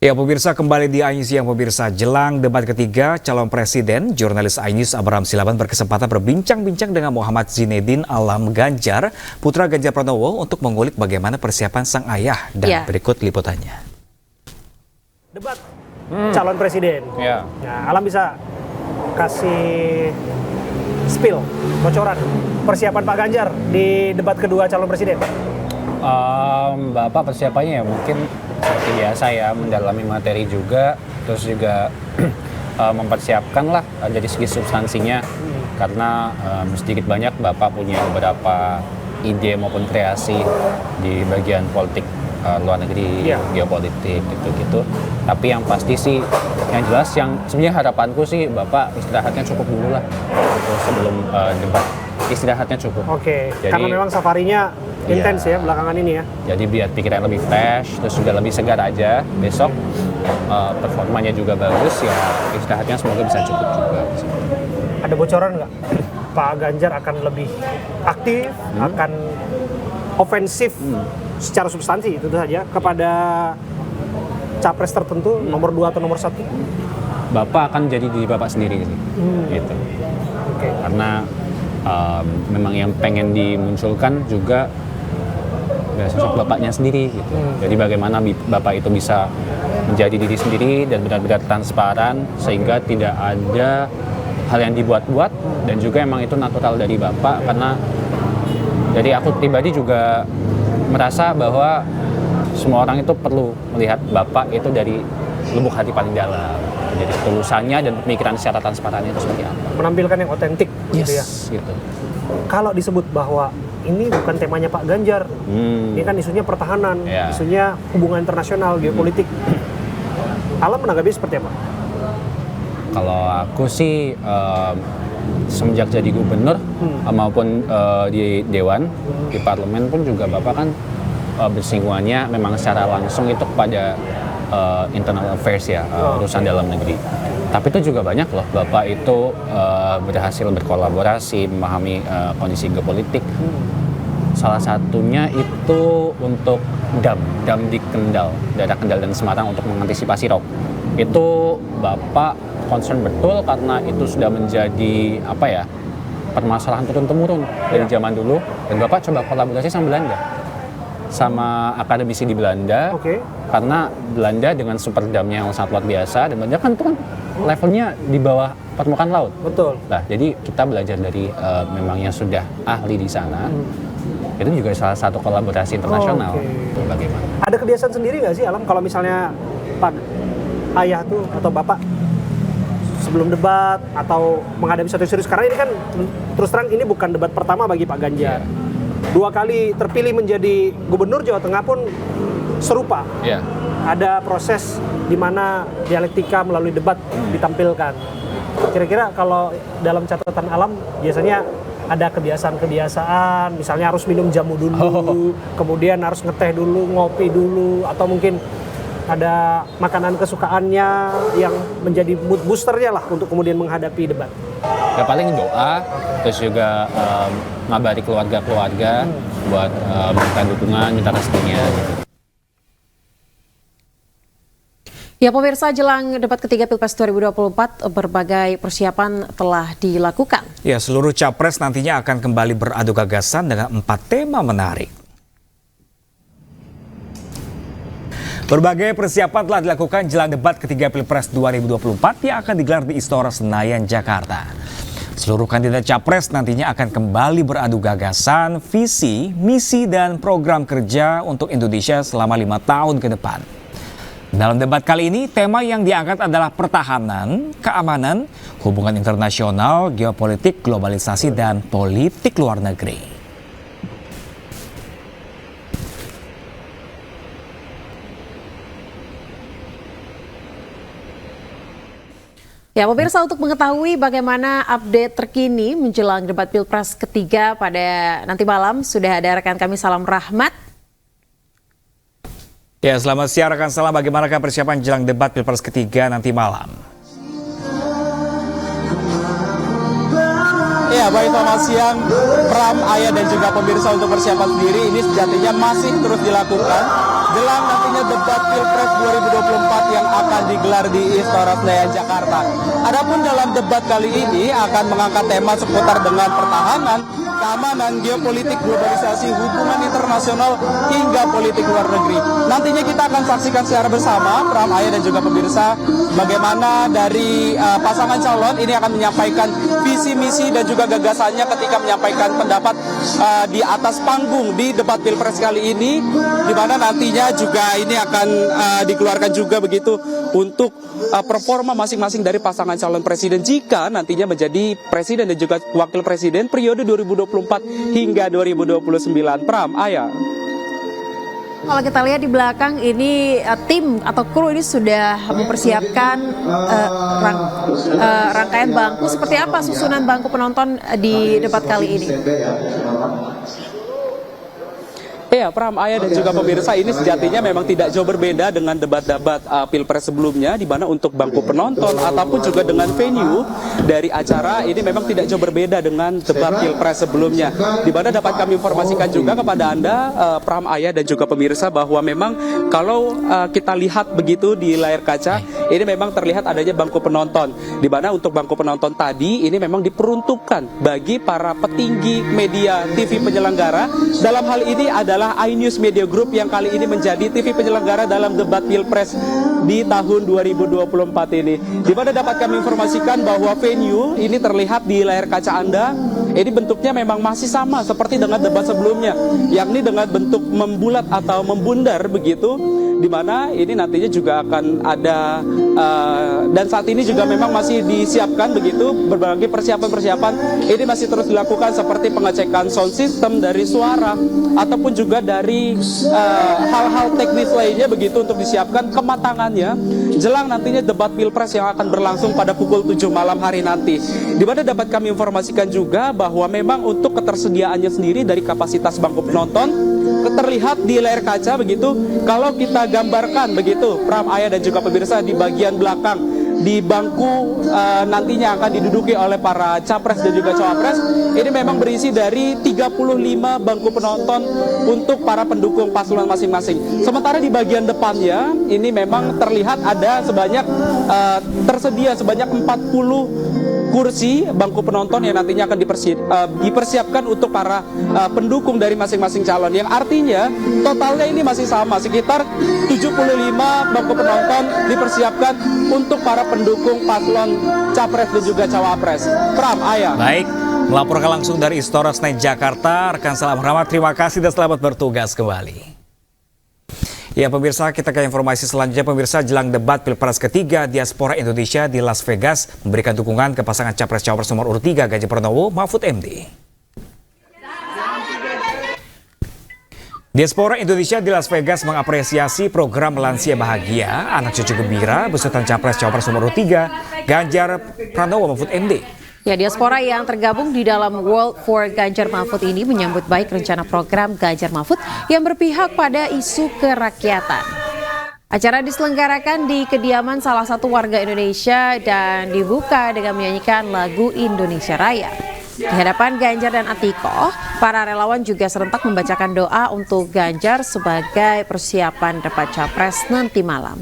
Ya, pemirsa, kembali di iNews Siang, pemirsa. Jelang debat ketiga calon presiden, jurnalis iNews Abraham Silaban berkesempatan berbincang-bincang dengan Muhammad Zinedine Alam Ganjar, putra Ganjar Pranowo, untuk mengulik bagaimana persiapan sang ayah. Dan berikut liputannya. Debat calon presiden. Nah, Alam bisa kasih spill, bocoran persiapan Pak Ganjar di debat kedua calon presiden. Bapak persiapannya ya mungkin seperti biasa ya, mendalami materi juga, terus juga mempersiapkan lah dari segi substansinya, karena sedikit banyak Bapak punya beberapa ide maupun kreasi di bagian politik luar negeri, geopolitik gitu-gitu. Tapi yang pasti sih, yang jelas, yang sebenarnya harapanku sih Bapak istirahatnya cukup dulu lah sebelum debat. Istirahatnya cukup. Oke, karena memang safarinya intens ya belakangan ini ya. Jadi biar pikiran lebih fresh, terus juga lebih segar aja. Besok performanya juga bagus ya, istirahatnya semoga bisa cukup juga. Ada bocoran nggak? Pak Ganjar akan lebih aktif, akan ofensif secara substansi tentu saja kepada capres tertentu, nomor 2 atau nomor 1? Bapak akan jadi diri Bapak sendiri sih. Gitu. Oke. Karena memang yang pengen dimunculkan juga sosok Bapaknya sendiri gitu. Jadi bagaimana Bapak itu bisa menjadi diri sendiri dan benar-benar transparan, sehingga tidak ada hal yang dibuat-buat, dan juga emang itu natural dari Bapak. Karena dari aku pribadi juga merasa bahwa semua orang itu perlu melihat Bapak itu dari lubuk hati paling dalam. Jadi ketulusannya dan pemikiran secara transparannya itu seperti apa. Menampilkan yang otentik gitu ya. Gitu. Kalau disebut bahwa ini bukan temanya Pak Ganjar, ini kan isunya pertahanan, isunya hubungan internasional, geopolitik. Alam menanggapi seperti apa? Kalau aku sih semenjak jadi gubernur maupun di dewan, di parlemen pun juga Bapak kan bersinggungannya memang secara langsung itu kepada internal affairs ya, urusan dalam negeri. Tapi itu juga banyak loh, Bapak itu berhasil berkolaborasi, memahami kondisi geopolitik. Salah satunya itu untuk dam di Kendal, daerah Kendal dan Semarang, untuk mengantisipasi rop. Itu Bapak concern betul, karena itu sudah menjadi permasalahan turun-temurun dari zaman dulu. Dan Bapak coba kolaborasi sama Belanda, sama akademisi di Belanda, karena Belanda dengan super damnya yang sangat luar biasa, dan Belanda kan itu kan levelnya di bawah permukaan laut. Betul. Nah, jadi kita belajar dari memang yang sudah ahli di sana. Itu juga salah satu kolaborasi internasional. Bagaimana? Ada kebiasaan sendiri nggak sih, Alam, kalau misalnya Pak Ayah tuh atau Bapak sebelum debat atau menghadapi satu isu? Karena ini kan terus terang ini bukan debat pertama bagi Pak Ganjar. 2 kali terpilih menjadi gubernur Jawa Tengah pun serupa. Ada proses di mana dialektika melalui debat ditampilkan. Kira-kira kalau dalam catatan Alam biasanya ada kebiasaan-kebiasaan, misalnya harus minum jamu dulu, kemudian harus ngeteh dulu, ngopi dulu, atau mungkin ada makanan kesukaannya yang menjadi mood boosternya lah untuk kemudian menghadapi debat. Ya paling doa, terus juga ngabari keluarga-keluarga buat minta dukungan, minta restunya. Ya, pemirsa, jelang debat ketiga Pilpres 2024, berbagai persiapan telah dilakukan. Ya, seluruh capres nantinya akan kembali beradu gagasan dengan 4 tema menarik. Berbagai persiapan telah dilakukan jelang debat ketiga Pilpres 2024 yang akan digelar di Istora Senayan, Jakarta. Seluruh kandidat capres nantinya akan kembali beradu gagasan, visi, misi, dan program kerja untuk Indonesia selama 5 tahun ke depan. Dalam debat kali ini, tema yang diangkat adalah pertahanan, keamanan, hubungan internasional, geopolitik, globalisasi, dan politik luar negeri. Ya, pemirsa, untuk mengetahui bagaimana update terkini menjelang debat Pilpres ketiga pada nanti malam, sudah ada rekan kami Salam Rahmat. Ya, selamat siang rekan Salam. Bagaimanakah persiapan jelang debat Pilpres ketiga nanti malam? Ya, baik, selamat siang Pram, Ayah, dan juga pemirsa. Untuk persiapan sendiri ini sejatinya masih terus dilakukan jelang nantinya debat Pilpres 2024 yang akan digelar di Istora Senayan Jakarta. Adapun dalam debat kali ini akan mengangkat tema seputar dengan pertahanan, keamanan, geopolitik, globalisasi, hubungan internasional, hingga politik luar negeri. Nantinya kita akan saksikan secara bersama, Pram, Ayah, dan juga pemirsa, bagaimana dari pasangan calon ini akan menyampaikan visi misi dan juga gagasannya ketika menyampaikan pendapat di atas panggung di debat Pilpres kali ini, di mana nantinya juga ini akan dikeluarkan juga begitu untuk performa masing-masing dari pasangan calon presiden jika nantinya menjadi presiden dan juga wakil presiden periode 2024 hingga 2029. Pram, Ayah. Kalau kita lihat di belakang ini tim atau kru ini sudah mempersiapkan rangkaian bangku. Seperti apa susunan bangku penonton di debat kali ini? Ya, Pram, Ayah, dan juga pemirsa, ini sejatinya memang tidak jauh berbeda dengan debat-debat Pilpres sebelumnya, di mana untuk bangku penonton ataupun juga dengan venue dari acara ini memang tidak jauh berbeda dengan debat Pilpres sebelumnya. Di mana dapat kami informasikan juga kepada Anda, Pram, Ayah, dan juga pemirsa, bahwa memang kalau kita lihat begitu di layar kaca, ini memang terlihat adanya bangku penonton. Di mana untuk bangku penonton tadi ini memang diperuntukkan bagi para petinggi media TV penyelenggara. Dalam hal ini adalah iNews Media Group yang kali ini menjadi TV penyelenggara dalam debat Pilpres di tahun 2024 ini. Di mana dapat kami informasikan bahwa venue ini terlihat di layar kaca Anda, ini bentuknya memang masih sama seperti dengan debat sebelumnya, yakni dengan bentuk membulat atau membundar begitu, di mana ini nantinya juga akan ada dan saat ini juga memang masih disiapkan begitu berbagai persiapan-persiapan. Ini masih terus dilakukan seperti pengecekan sound system dari suara ataupun juga dari hal-hal teknis lainnya begitu untuk disiapkan kematangannya jelang nantinya debat Pilpres yang akan berlangsung pada pukul 7 malam hari nanti. Di mana dapat kami informasikan juga bahwa memang untuk ketersediaannya sendiri dari kapasitas bangku penonton terlihat di layar kaca begitu. Kalau kita gambarkan begitu, Pram, Ayah, dan juga pemirsa, di bagian belakang di bangku nantinya akan diduduki oleh para capres dan juga cawapres, ini memang berisi dari 35 bangku penonton untuk para pendukung paslon masing-masing. Sementara di bagian depannya ini memang terlihat ada tersedia sebanyak 40 kursi bangku penonton yang nantinya akan dipersiapkan untuk para pendukung dari masing-masing calon, yang artinya totalnya ini masih sama, sekitar 75 bangku penonton dipersiapkan untuk para pendukung paslon capres dan juga cawapres. Pram, Ayah. Baik, melaporkan langsung dari Istora Senayan Jakarta, rekan Salam Rahmat, terima kasih dan selamat bertugas kembali. Ya pemirsa, kita ke informasi selanjutnya. Pemirsa, jelang debat Pilpres ketiga, diaspora Indonesia di Las Vegas memberikan dukungan ke pasangan Capres-Cawapres nomor urut 3 Ganjar Pranowo, Mahfud MD. Diaspora Indonesia di Las Vegas mengapresiasi program Lansia Bahagia, Anak Cucu Gembira, besutan Capres-Cawapres nomor urut 3 Ganjar Pranowo, Mahfud MD. Ya, diaspora yang tergabung di dalam World for Ganjar Mahfud ini menyambut baik rencana program Ganjar Mahfud yang berpihak pada isu kerakyatan. Acara diselenggarakan di kediaman salah satu warga Indonesia dan dibuka dengan menyanyikan lagu Indonesia Raya. Di hadapan Ganjar dan Atiko, para relawan juga serentak membacakan doa untuk Ganjar sebagai persiapan debat Capres nanti malam.